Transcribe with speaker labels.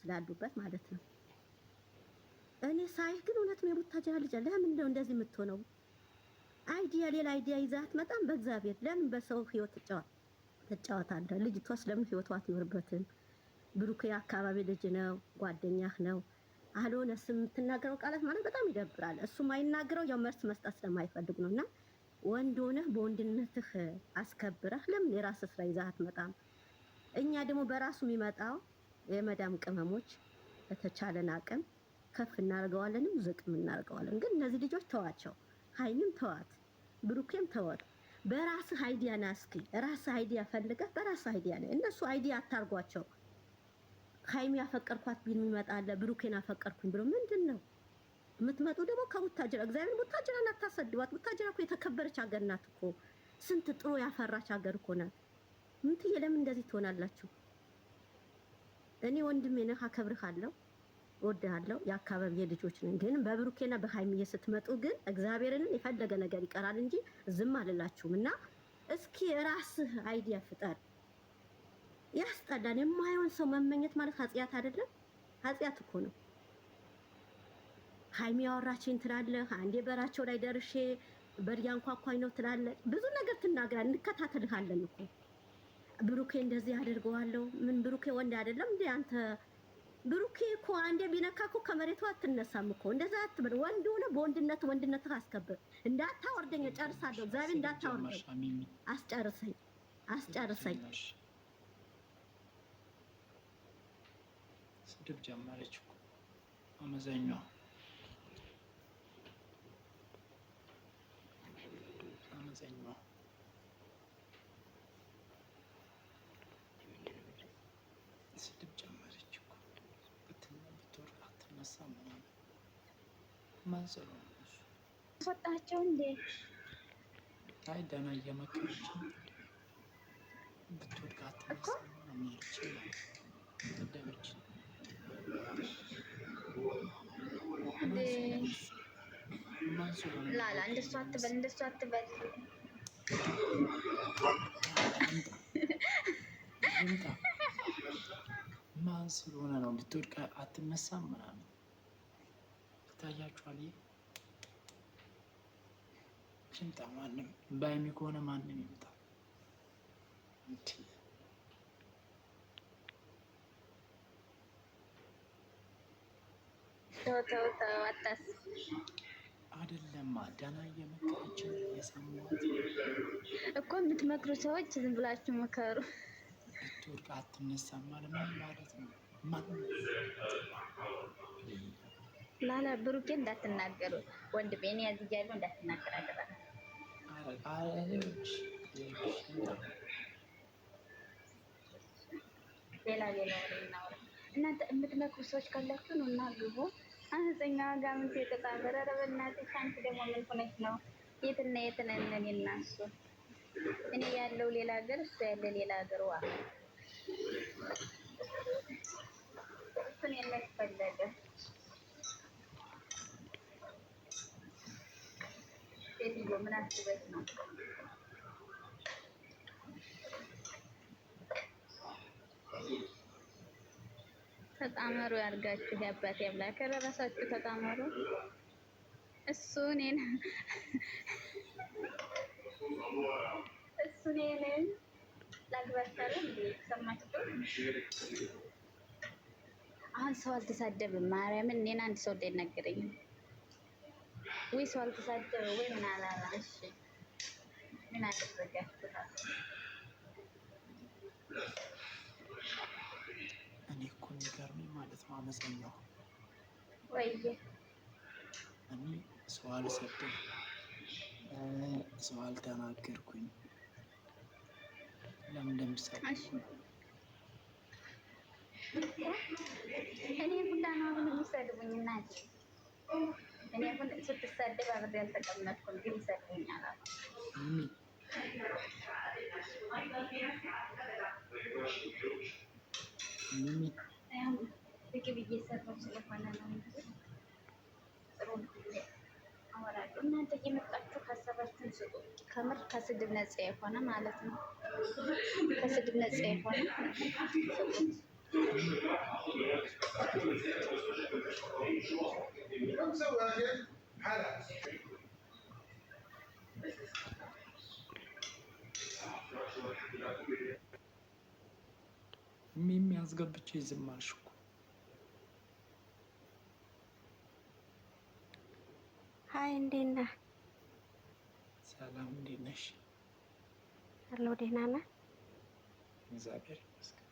Speaker 1: ስላሉበት ማለት ነው። እኔ ሳይህ ግን እውነት ነው የቡታጅራ ልጅ ለምን እንደው እንደዚህ የምትሆነው? አይዲያ ሌላ አይዲያ ይዛት መጣም በእግዚአብሔር ለምን በሰው ህይወት ትጫወታለህ? ልጅቷስ ለምን ህይወቷ አትኖርበትም? ብሩክ የአካባቢ ልጅ ነው፣ ጓደኛህ ነው። አልሆነ ስም የምትናገረው ቃላት ማለት በጣም ይደብራል። እሱም አይናገረው ያው መልስ መስጠት ስለማይፈልግ ነውና ወንድ ሆነህ በወንድነትህ አስከብረህ ለምን የራስህ ስራ ይዘህ አትመጣም? እኛ ደግሞ በራሱ የሚመጣው የመዳም ቅመሞች በተቻለን አቅም ከፍ እናርገዋለንም ዝቅም እናርገዋለን። ግን እነዚህ ልጆች ተዋቸው፣ ሃይሚም ተዋት፣ ብሩኬም ተዋት። በራስህ አይዲያ ና እስኪ ራስህ አይዲያ ፈልገህ በራስህ አይዲያ ነው። እነሱ አይዲያ አታርጓቸው። ሃይሚ ያፈቀርኳት ቢል የሚመጣለ ብሩኬን አፈቀርኩኝ ብሎ ምንድነው የምትመጡ ደግሞ ከቡታጅራ? እግዚአብሔር ቡታጅራን አታሰድቧት። ቡታጅራ እኮ የተከበረች ሀገር ናት እኮ ስንት ጥሩ ያፈራች ሀገር እኮ ናት። ምንትዬ ለምን እንደዚህ ትሆናላችሁ? እኔ ወንድሜ ነህ፣ አከብርሃለሁ፣ እወድሃለሁ። የአካባቢ የልጆች ነን። ግን በብሩኬና በሃይሚዬ ስትመጡ ግን እግዚአብሔርን የፈለገ ነገር ይቀራል እንጂ ዝም አልላችሁም። እና እስኪ ራስህ አይዲያ ፍጠር። ያስጠላል። የማይሆን ሰው መመኘት ማለት ኃጢአት አይደለም? ኃጢአት እኮ ነው። ሃይሚ ያወራችን ትላለህ፣ አንዴ በራቸው ላይ ደርሼ በሪያንኳኳኝ ነው ትላለህ። ብዙ ነገር ትናገራለህ፣ እንከታተልሃለን እኮ ብሩኬ እንደዚህ አድርገዋለሁ። ምን ብሩኬ ወንድ አይደለም እንዴ አንተ? ብሩኬ እኮ አንዴ ቢነካ እኮ ከመሬቷ አትነሳም እኮ። እንደዛ አትበል። ወንድ ሆነ በወንድነትህ አስከብር። እንዳታወርደኝ፣ ጨርሳለሁ። እግዚአብሔር እንዳታወርደኝ፣ አስጨርሰኝ።
Speaker 2: ስድብ ጀመረች እኮ አመዛኛው። ስድብ ጀመረች እኮ ብትወርቅ አትነሳም ምናምን። ማን ስለሆነ እሱ
Speaker 3: ወጣቸው እንዴ?
Speaker 2: አይ ደህና እየመከረች ብትወርቅ አትነሳም ምናምን ይችላል። ተደበች
Speaker 3: ላላ እንደሱ አትበል።
Speaker 2: ማን ስለሆነ ነው ብትወድቅ አትነሳም ምናምን ይታያችኋል። ሽምጣ ማንም ባይሚ ከሆነ ማንም ይምጣ። አይደለም ደህና እየመከረችን የሰማሁት
Speaker 3: እኮ። የምትመክሩ ሰዎች ዝም ብላችሁ መከሩ።
Speaker 2: ብትወድቅ አትነሳም ማለት ነው።
Speaker 3: ላላ ብሩኬ እንዳትናገሩ፣ ወንድሜን ያዝ እያሉ እንዳትናገር አደራ። ሌላ እናውራ። እናንተ የምትመክሩ ሰዎች ካላችሁ ነው እና ግቡ። አነስተኛ ጋር ምን ተጣበረ? ኧረ በእናትሽ አንቺ ደግሞ ምን ሆነሽ ነው? የትና የትነን እና እሱ እኔ ያለው ሌላ ሀገር እሱ ያለ ሌላ ሀገር ዋ እሱን የሚያስፈለገ ሴትዮ ምን አስበሽ ነው? ተጣመሩ ያርጋችሁ ያባት ያምላክ ራሳችሁ ተጣመሩ። እሱ እኔን ላግባታለሁ እንዴ? ሰማችሁ? አሁን ሰው አልተሳደብም። ማርያምን እኔን አንድ ሰው እንዳይናገረኝ ወይ ሰው አልተሳደበ ወይ ምን አላላ። እሺ ምን አደረጋችሁ?
Speaker 2: እኔ እኮ የሚገርመኝ ማለት ነው አመፀኛው
Speaker 3: ወይ
Speaker 2: እኔ ሰው አልሰድም፣ ሰው አልተናገርኩኝ። ለምን እንደምሳሌ
Speaker 3: እኔ ሁላ ነው አሁን የሚሰድቡኝ እናቴ። እኔ አሁን ስትሳደብ አብሬ አልተቀመጥኩም፣ ግን ይሰድቡኛል። ምግብ እየሰራሁ ስለሆነ ነው እንጂ ጥሩ አወራለሁ። እናንተ እየመጣችሁ ሀሳባችሁን ስጡ። ከምር ከስድብ ነፃ የሆነ ማለት ነው። ከስድብ ነፃ የሆነ ስጡት።
Speaker 2: የሚያስገብቼ ዝም አልሽ እኮ።
Speaker 1: ሀይ እንዴት ነህ?
Speaker 2: ሰላም እንዴት ነሽ?
Speaker 1: አለሁ ደህና ነህ?
Speaker 2: እግዚአብሔር ይመስገን።